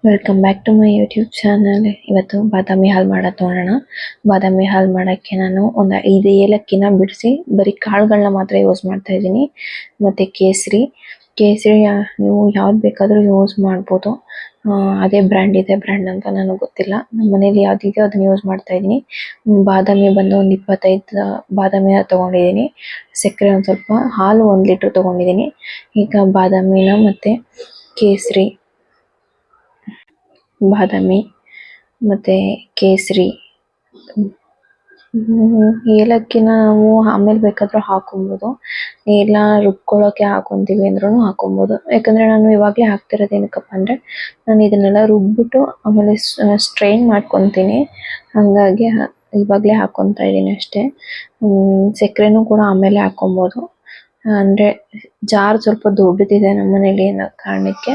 Welcome back to my YouTube channel. ಇವತ್ತು ಬಾದಾಮಿ ಹಾಲು ಮಾಡೋದು ನೋಡೋಣ. ಬಾದಾಮಿ ಹಾಲು ಮಾಡೋಕ್ಕೆ ನಾನು ಒಂದು 5 ಏಲಕ್ಕಿನ ಬಿಡಿಸಿ ಬರೀ ಕಾಳುಗಳನ್ನ ಮಾತ್ರ ಯೂಸ್ ಮಾಡ್ತಾ ಇದ್ದೀನಿ. ಮತ್ತು ಕೇಸರಿ ನೀವು ಯಾವ್ದು ಬೇಕಾದರೂ ಯೂಸ್ ಮಾಡ್ಬೋದು. ಅದೇ ಬ್ರ್ಯಾಂಡ್ ಇದೆ ಬ್ರ್ಯಾಂಡ್ ಅಂತ ನನಗೆ ಗೊತ್ತಿಲ್ಲ. ನಮ್ಮ ಮನೇಲಿ ಯಾವುದಿದೆಯೋ ಅದನ್ನು ಯೂಸ್ ಮಾಡ್ತಾ ಇದ್ದೀನಿ. ಬಾದಾಮಿ ಬಂದು ಒಂದು 25 ಬಾದಾಮಿನ ತೊಗೊಂಡಿದ್ದೀನಿ. ಸಕ್ಕರೆ ಒಂದು ಸ್ವಲ್ಪ, ಹಾಲು 1 ಲೀಟ್ರ್ ತೊಗೊಂಡಿದ್ದೀನಿ. ಈಗ ಬಾದಾಮಿನ ಮತ್ತು ಕೇಸರಿ, ಬಾದಾಮಿ ಮತ್ತು ಕೇಸರಿ, ಏಲಕ್ಕಿನ ನಾವು ಆಮೇಲೆ ಬೇಕಾದರೂ ಹಾಕೊಬೋದು. ಇಲ್ಲ ರುಬ್ಕೊಳ್ಳೋಕೆ ಹಾಕೊತೀವಿ ಅಂದ್ರೂ ಹಾಕೊಬೋದು. ಯಾಕಂದರೆ ನಾನು ಇವಾಗಲೇ ಹಾಕ್ತಿರೋದು ಏನಕ್ಕಪ್ಪ ಅಂದರೆ, ನಾನು ಇದನ್ನೆಲ್ಲ ರುಬ್ಬಿಟ್ಟು ಆಮೇಲೆ ಸ್ಟ್ರೈನ್ ಮಾಡ್ಕೊತೀನಿ. ಹಾಗಾಗಿ ಇವಾಗಲೇ ಹಾಕ್ಕೊತಾ ಇದ್ದೀನಿ ಅಷ್ಟೇ. ಸಕ್ಕರೆನೂ ಕೂಡ ಆಮೇಲೆ ಹಾಕೊಬೋದು. ಅಂದರೆ ಜಾರ್ ಸ್ವಲ್ಪ ದೊಡ್ಡದಿದೆ ನಮ್ಮ ಮನೇಲಿ ಅನ್ನೋ ಕಾರಣಕ್ಕೆ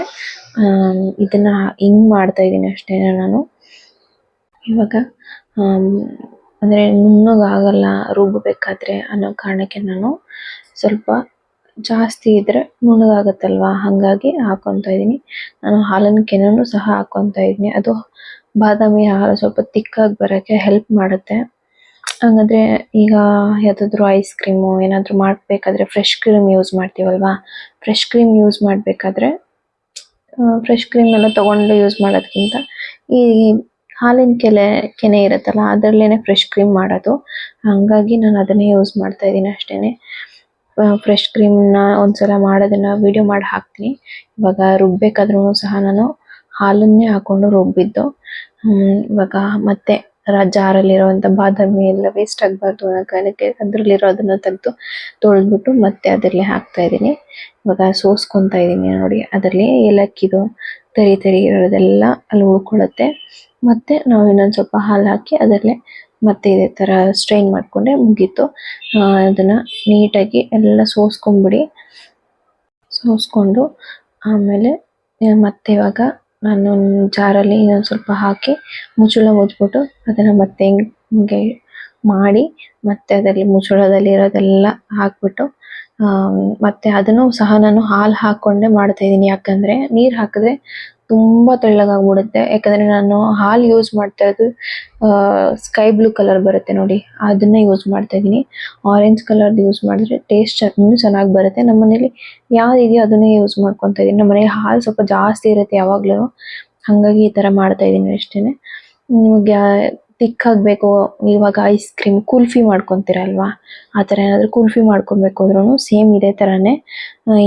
ಇದನ್ನು ಹಿಂಗೆ ಮಾಡ್ತಾ ಇದ್ದೀನಿ ಅಷ್ಟೇ ನಾನು. ಇವಾಗ ಅಂದರೆ ನುಣ್ಣಗಾಗಲ್ಲ ರುಬ್ಬಬೇಕಾದ್ರೆ ಅನ್ನೋ ಕಾರಣಕ್ಕೆ ನಾನು ಸ್ವಲ್ಪ ಜಾಸ್ತಿ ಇದ್ದರೆ ನುಣ್ಣಗಾಗತ್ತಲ್ವ, ಹಾಗಾಗಿ ಹಾಕ್ಕೊತಾ ಇದ್ದೀನಿ. ನಾನು ಹಾಲಿನ ಕೆನೆನೂ ಸಹ ಹಾಕ್ಕೊತಾ ಇದ್ದೀನಿ. ಅದು ಬಾದಾಮಿ ಹಾಲು ಸ್ವಲ್ಪ ತಿಕ್ಕಾಗಿ ಬರೋಕ್ಕೆ ಹೆಲ್ಪ್ ಮಾಡುತ್ತೆ. ಹಂಗಂದರೆ ಈಗ ಯಾವುದಾದ್ರೂ ಐಸ್ ಕ್ರೀಮು ಏನಾದರೂ ಮಾಡಬೇಕಾದ್ರೆ ಫ್ರೆಶ್ ಕ್ರೀಮ್ ಯೂಸ್ ಮಾಡ್ತೀವಲ್ವಾ, ಫ್ರೆಶ್ ಕ್ರೀಮ್ ಯೂಸ್ ಮಾಡಬೇಕಾದ್ರೆ ಫ್ರೆಶ್ ಕ್ರೀಮ್ನೆಲ್ಲ ತೊಗೊಂಡು ಯೂಸ್ ಮಾಡೋದಕ್ಕಿಂತ ಈ ಹಾಲಿನ ಕೆನೆ ಇರುತ್ತಲ್ಲ ಅದರಲ್ಲೇ ಫ್ರೆಶ್ ಕ್ರೀಮ್ ಮಾಡೋದು. ಹಾಗಾಗಿ ನಾನು ಅದನ್ನೇ ಯೂಸ್ ಮಾಡ್ತಾ ಇದ್ದೀನಿ ಅಷ್ಟೇ. ಫ್ರೆಶ್ ಕ್ರೀಮ್ನ ಒಂದ್ಸಲ ಮಾಡೋದನ್ನು ವಿಡಿಯೋ ಮಾಡಿ ಹಾಕ್ತೀನಿ. ಇವಾಗ ರುಬ್ಬೇಕಾದ್ರೂ ಸಹ ನಾನು ಹಾಲನ್ನೇ ಹಾಕ್ಕೊಂಡು ರುಬ್ಬಿದ್ದು. ಇವಾಗ ಮತ್ತೆ ಜಾರಲ್ಲಿರುವಂಥ ಬಾದಾಮಿ ಎಲ್ಲ ವೇಸ್ಟ್ ಆಗಬಾರ್ದು ಅನ್ನೋ ಕಾರಣಕ್ಕೆ ಅದರಲ್ಲಿರೋದನ್ನು ತೆಗೆದು ತೊಳೆದ್ಬಿಟ್ಟು ಮತ್ತೆ ಅದರಲ್ಲೇ ಹಾಕ್ತಾ ಇದ್ದೀನಿ. ಇವಾಗ ಸೋಸ್ಕೊತಾ ಇದ್ದೀನಿ ನೋಡಿ. ಅದರಲ್ಲಿ ಏಲಕ್ಕಿದು ತರಿ ಇರೋದೆಲ್ಲ ಅಲ್ಲಿ ಉಳ್ಕೊಳ್ಳುತ್ತೆ. ಮತ್ತು ನಾವು ಇನ್ನೊಂದು ಸ್ವಲ್ಪ ಹಾಲು ಹಾಕಿ ಅದರಲ್ಲೇ ಮತ್ತೆ ಇದೇ ಥರ ಸ್ಟ್ರೈನ್ ಮಾಡಿಕೊಂಡ್ರೆ ಮುಗೀತು. ಅದನ್ನು ನೀಟಾಗಿ ಎಲ್ಲ ಸೋಸ್ಕೊಂಡು ಆಮೇಲೆ ಮತ್ತೆ ಇವಾಗ ನಾನು ಜಾರಲ್ಲಿ ಇನ್ನೊಂದು ಸ್ವಲ್ಪ ಹಾಕಿ ಮುಚ್ಚಿಬಿಟ್ಟು ಅದನ್ನು ಮತ್ತೆ ಹಿಂಗೆ ಮಾಡಿ ಮತ್ತೆ ಅದರಲ್ಲಿ ಮುಚ್ಚಳದಲ್ಲಿ ಇರೋದೆಲ್ಲ ಹಾಕ್ಬಿಟ್ಟು ಮತ್ತೆ ಅದನ್ನು ಸಹ ನಾನು ಹಾಲು ಹಾಕ್ಕೊಂಡೇ ಮಾಡ್ತಾ ಇದ್ದೀನಿ. ಯಾಕಂದರೆ ನೀರು ಹಾಕಿದ್ರೆ ತುಂಬ ತೆಳ್ಳಗಾಗ್ಬಿಡುತ್ತೆ. ಯಾಕಂದರೆ ನಾನು ಹಾಲು ಯೂಸ್ ಮಾಡ್ತಾ ಇರೋದು ಸ್ಕೈ ಬ್ಲೂ ಕಲರ್ ಬರುತ್ತೆ ನೋಡಿ, ಅದನ್ನೇ ಯೂಸ್ ಮಾಡ್ತಾ ಇದ್ದೀನಿ. ಆರೆಂಜ್ ಕಲರ್ದು ಯೂಸ್ ಮಾಡಿದ್ರೆ ಟೇಸ್ಟ್ ಇನ್ನೂ ಚೆನ್ನಾಗಿ ಬರುತ್ತೆ. ನಮ್ಮ ಮನೇಲಿ ಯಾವುದಿದೆಯೋ ಅದನ್ನೇ ಯೂಸ್ ಮಾಡ್ಕೊತಾ ಇದ್ದೀನಿ. ನಮ್ಮ ಮನೇಲಿ ಹಾಲು ಸ್ವಲ್ಪ ಜಾಸ್ತಿ ಇರುತ್ತೆ ಯಾವಾಗಲೂ, ಹಾಗಾಗಿ ಈ ಥರ ಮಾಡ್ತಾ ಇದ್ದೀನಿ ಅಷ್ಟೇ. ನಿಮಗೆ ತಿಕ್ಕಾಗಬೇಕು, ಇವಾಗ ಐಸ್ ಕ್ರೀಮ್ ಕುಲ್ಫಿ ಮಾಡ್ಕೊತೀರಲ್ವಾ, ಆ ಥರ ಏನಾದರೂ ಕುಲ್ಫಿ ಮಾಡ್ಕೊಬೇಕು ಅಂದ್ರೂ ಸೇಮ್ ಇದೇ ಥರನೇ.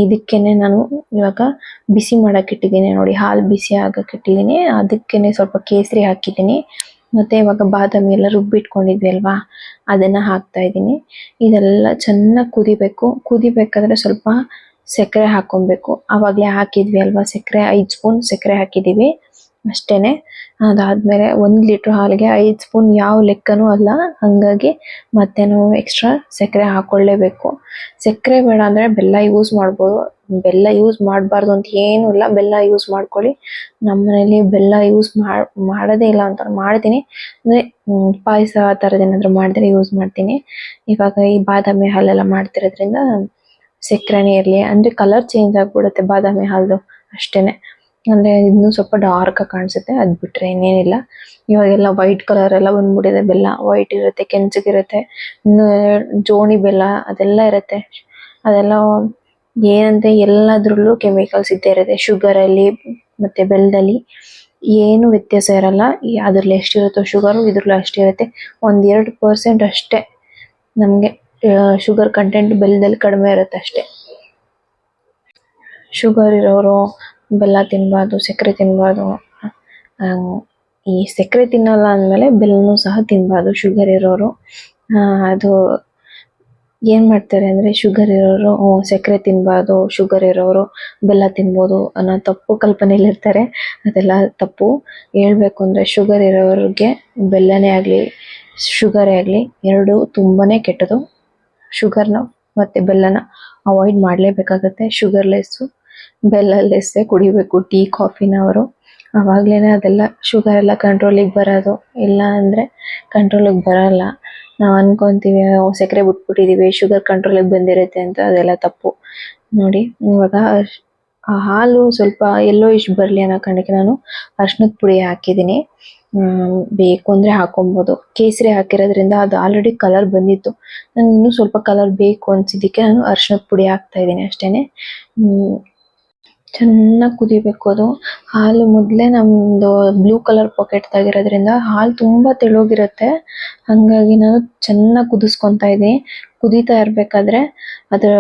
ಇದಕ್ಕೇ ನಾನು ಇವಾಗ ಬಿಸಿ ಮಾಡೋಕ್ಕೆ ಇಟ್ಟಿದ್ದೀನಿ ನೋಡಿ, ಹಾಲು ಬಿಸಿ ಆಗೋಕ್ಕೆ ಇಟ್ಟಿದ್ದೀನಿ. ಅದಕ್ಕೇ ಸ್ವಲ್ಪ ಕೇಸರಿ ಹಾಕಿದ್ದೀನಿ. ಮತ್ತು ಇವಾಗ ಬಾದಾಮಿ ಎಲ್ಲ ರುಬ್ಬಿಟ್ಕೊಂಡಿದ್ವಿ ಅಲ್ವಾ, ಅದನ್ನು ಹಾಕ್ತಾ ಇದ್ದೀನಿ. ಇದೆಲ್ಲ ಚೆನ್ನಾಗಿ ಕುದಿಬೇಕಾದ್ರೆ ಸ್ವಲ್ಪ ಸಕ್ಕರೆ ಹಾಕ್ಕೊಬೇಕು. ಆವಾಗಲೇ ಹಾಕಿದ್ವಿ ಅಲ್ವಾ ಸಕ್ಕರೆ, 5 ಸ್ಪೂನ್ ಸಕ್ಕರೆ ಹಾಕಿದ್ದೀವಿ ಅಷ್ಟೇ. ಅದಾದಮೇಲೆ 1 ಲೀಟ್ರ್ ಹಾಲಿಗೆ 5 ಸ್ಪೂನ್ ಯಾವ ಲೆಕ್ಕನೂ ಅಲ್ಲ, ಹಾಗಾಗಿ ಮತ್ತೆ ನಾವು ಎಕ್ಸ್ಟ್ರಾ ಸಕ್ಕರೆ ಹಾಕ್ಕೊಳ್ಳೇಬೇಕು. ಸಕ್ಕರೆ ಬೇಡ ಅಂದರೆ ಬೆಲ್ಲ ಯೂಸ್ ಮಾಡ್ಬೋದು. ಬೆಲ್ಲ ಯೂಸ್ ಮಾಡಬಾರ್ದು ಅಂತ ಏನೂ ಇಲ್ಲ, ಬೆಲ್ಲ ಯೂಸ್ ಮಾಡ್ಕೊಳ್ಳಿ. ನಮ್ಮ ಮನೇಲಿ ಬೆಲ್ಲ ಯೂಸ್ ಮಾಡೋದೇ ಇಲ್ಲ ಅಂತ ಮಾಡ್ತೀನಿ. ಅಂದರೆ ಪಾಯಸ ಆ ಥರದ್ದು ಏನಾದರೂ ಮಾಡಿದ್ರೆ ಯೂಸ್ ಮಾಡ್ತೀನಿ. ಇವಾಗ ಈ ಬಾದಾಮಿ ಹಾಲೆಲ್ಲ ಮಾಡ್ತಿರೋದ್ರಿಂದ ಸಕ್ಕರೆನೇ ಇರಲಿ, ಅಂದರೆ ಕಲರ್ ಚೇಂಜ್ ಆಗಿಬಿಡುತ್ತೆ ಬಾದಾಮಿ ಹಾಲು ಅಷ್ಟೇ. ಅಂದರೆ ಇನ್ನೂ ಸ್ವಲ್ಪ ಡಾರ್ಕಾಗಿ ಕಾಣಿಸುತ್ತೆ, ಅದು ಬಿಟ್ಟರೆ ಇನ್ನೇನಿಲ್ಲ. ಇವಾಗೆಲ್ಲ ವೈಟ್ ಕಲರ್ ಎಲ್ಲ ಬಂದ್ಬಿಟ್ಟಿದೆ. ಬೆಲ್ಲ ವೈಟ್ ಇರುತ್ತೆ, ಕೆಂಚಗಿರುತ್ತೆ, ಇನ್ನು ಜೋನಿ ಬೆಲ್ಲ ಅದೆಲ್ಲ ಇರುತ್ತೆ. ಅದೆಲ್ಲ ಏನಂತೆ ಎಲ್ಲದರಲ್ಲೂ ಕೆಮಿಕಲ್ಸ್ ಇದ್ದೇ ಇರುತ್ತೆ. ಶುಗರಲ್ಲಿ ಮತ್ತು ಬೆಲ್ಲದಲ್ಲಿ ಏನೂ ವ್ಯತ್ಯಾಸ ಇರಲ್ಲ. ಅದರಲ್ಲಿ ಎಷ್ಟಿರುತ್ತೋ ಶುಗರು ಇದರಲ್ಲೂ ಅಷ್ಟಿರುತ್ತೆ. 1-2% ಅಷ್ಟೇ ನಮಗೆ ಶುಗರ್ ಕಂಟೆಂಟ್ ಬೆಲ್ಲದಲ್ಲಿ ಕಡಿಮೆ ಇರುತ್ತೆ ಅಷ್ಟೇ. ಶುಗರ್ ಇರೋರು ಬೆಲ್ಲ ತಿನ್ನಬಾರ್ದು, ಸಕ್ಕರೆ ತಿನ್ನಬಾರ್ದು. ಈ ಸಕ್ಕರೆ ತಿನ್ನಲ್ಲ ಅಂದಮೇಲೆ ಬೆಲ್ಲನೂ ಸಹ ತಿನ್ನಬಾರ್ದು ಶುಗರ್ ಇರೋರು. ಅದು ಏನು ಮಾಡ್ತಾರೆ ಅಂದರೆ, ಶುಗರ್ ಇರೋರು ಸಕ್ಕರೆ ತಿನ್ನಬಾರ್ದು, ಶುಗರ್ ಇರೋರು ಬೆಲ್ಲ ತಿನ್ಬೋದು ಅನ್ನೋ ತಪ್ಪು ಕಲ್ಪನೆಯಲ್ಲಿರ್ತಾರೆ. ಅದೆಲ್ಲ ತಪ್ಪು. ಹೇಳ್ಬೇಕು ಅಂದರೆ ಶುಗರ್ ಇರೋರಿಗೆ ಬೆಲ್ಲನೇ ಆಗಲಿ ಶುಗರೇ ಆಗಲಿ ಎರಡೂ ತುಂಬಾ ಕೆಟ್ಟದು. ಶುಗರ್ನ ಮತ್ತು ಬೆಲ್ಲನ ಅವಾಯ್ಡ್ ಮಾಡಲೇಬೇಕಾಗತ್ತೆ. ಶುಗರ್ಲೆಸ್ಸು ಬೆಲ್ಲಲೆಸ್ಸೇ ಕುಡಿಬೇಕು ಟೀ ಕಾಫಿನ ಅವರು. ಆವಾಗಲೇ ಅದೆಲ್ಲ ಶುಗರ್ ಎಲ್ಲ ಕಂಟ್ರೋಲಿಗೆ ಬರೋದು, ಇಲ್ಲ ಅಂದರೆ ಕಂಟ್ರೋಲಿಗೆ ಬರೋಲ್ಲ. ನಾವು ಅಂದ್ಕೊತೀವಿ ಸಕ್ಕರೆ ಬಿಟ್ಬಿಟ್ಟಿದ್ದೀವಿ ಶುಗರ್ ಕಂಟ್ರೋಲಿಗೆ ಬಂದಿರುತ್ತೆ ಅಂತ, ಅದೆಲ್ಲ ತಪ್ಪು. ನೋಡಿ ಇವಾಗ ಆ ಹಾಲು ಸ್ವಲ್ಪ ಯೆಲ್ಲೋಯಿಶ್ ಬರಲಿ ಅನ್ನೋ ಕಾರಣಕ್ಕೆ ನಾನು ಅರಿಶಿನದ ಪುಡಿ ಹಾಕಿದ್ದೀನಿ. ಬೇಕು ಅಂದರೆ ಹಾಕೊಬೋದು. ಕೇಸರಿ ಹಾಕಿರೋದ್ರಿಂದ ಅದು ಆಲ್ರೆಡಿ ಕಲರ್ ಬಂದಿತ್ತು. ನಂಗೆ ಇನ್ನೂ ಸ್ವಲ್ಪ ಕಲರ್ ಬೇಕು ಅನ್ಸಿದ್ದಕ್ಕೆ ನಾನು ಅರಿಶಿನದ ಪುಡಿ ಹಾಕ್ತಾ ಇದ್ದೀನಿ ಅಷ್ಟೇನೆ. ಚೆನ್ನಾಗಿ ಕುದಿಬೇಕು ಅದು. ಹಾಲು ಮೊದಲೇ ನಮ್ಮದು ಬ್ಲೂ ಕಲರ್ ಪಾಕೆಟ್ ತೆಗಿರೋದ್ರಿಂದ ಹಾಲು ತುಂಬ ತೆಳ್ಳಗಿರುತ್ತೆ. ಹಾಗಾಗಿ ನಾನು ಚೆನ್ನಾಗಿ ಕುದಿಸ್ಕೊತಾ ಇದ್ದೀನಿ. ಕುದೀತಾ ಇರಬೇಕಾದ್ರೆ ಅದು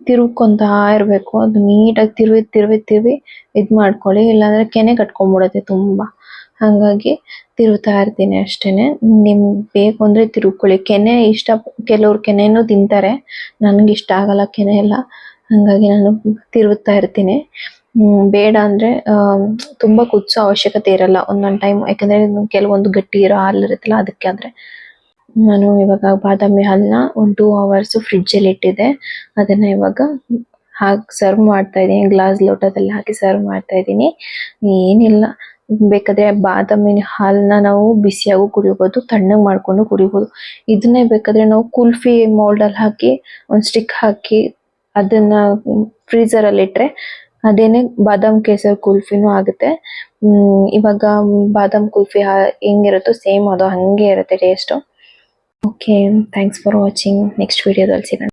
ತಿರುಗ್ಕೊಂತಾ ಇರಬೇಕು. ಅದು ನೀಟಾಗಿ ತಿರುವಿ ಇದು ಮಾಡ್ಕೊಳ್ಳಿ, ಇಲ್ಲಾಂದರೆ ಕೆನೆ ಕಟ್ಕೊಂಡ್ಬಿಡುತ್ತೆ ತುಂಬ. ಹಾಗಾಗಿ ತಿರುವ್ತಾ ಇರ್ತೀನಿ ಅಷ್ಟೇನೆ. ನಿಮ್ಗೆ ಬೇಕು ಅಂದರೆ ತಿರುಗ್ಕೊಳ್ಳಿ. ಕೆನೆ ಕೆಲವ್ರು ಕೆನೆನೂ ತಿಂತಾರೆ. ನನಗೆ ಇಷ್ಟ ಆಗಲ್ಲ ಕೆನೆ ಎಲ್ಲ. ಹಾಗಾಗಿ ನಾನು ತಿರುವ್ತಾ ಇರ್ತೀನಿ. ಬೇಡ ಅಂದರೆ ತುಂಬ ಕುದಿಸೋ ಅವಶ್ಯಕತೆ ಇರಲ್ಲ ಒಂದೊಂದು ಟೈಮ್. ಯಾಕಂದರೆ ಕೆಲವೊಂದು ಗಟ್ಟಿ ಇರೋ ಹಾಲು ಇರುತ್ತಲ್ಲ, ಅದಕ್ಕೆ. ಆದರೆ ನಾನು ಇವಾಗ ಬಾದಾಮಿ ಹಾಲನ್ನ ಒಂದು 2 hours ಫ್ರಿಡ್ಜಲ್ಲಿ ಇಟ್ಟಿದ್ದೆ. ಅದನ್ನು ಇವಾಗ ಹಾಕಿ ಸರ್ವ್ ಮಾಡ್ತಾ ಇದ್ದೀನಿ. ಗ್ಲಾಸ್ ಲೋಟದಲ್ಲಿ ಹಾಕಿ ಸರ್ವ್ ಮಾಡ್ತಾ ಇದ್ದೀನಿ. ಏನಿಲ್ಲ, ಬೇಕಾದರೆ ಬಾದಾಮಿ ಹಾಲನ್ನ ನಾವು ಬಿಸಿಯಾಗೂ ಕುಡಿಬೋದು, ತಣ್ಣಗೆ ಮಾಡಿಕೊಂಡು ಕುಡಿಬೋದು. ಇದನ್ನೇ ಬೇಕಾದರೆ ನಾವು ಕುಲ್ಫಿ ಮೌಲ್ಡಲ್ಲಿ ಹಾಕಿ ಒಂದು ಸ್ಟಿಕ್ ಹಾಕಿ ಅದನ್ನು ಫ್ರೀಝರಲ್ಲಿ ಇಟ್ಟರೆ ಅದೇನೇ ಬಾದಾಮ್ ಕೇಸರ್ ಕುಲ್ಫಿನೂ ಆಗುತ್ತೆ. ಇವಾಗ ಬಾದಾಮ್ ಕುಲ್ಫಿ ಹೆಂಗಿರುತ್ತೋ ಸೇಮ್ ಅದು ಹಾಗೆ ಇರುತ್ತೆ taste. Okay, thanks for watching. Next ವಿಡಿಯೋದಲ್ಲಿ ಸಿಗೋಣ.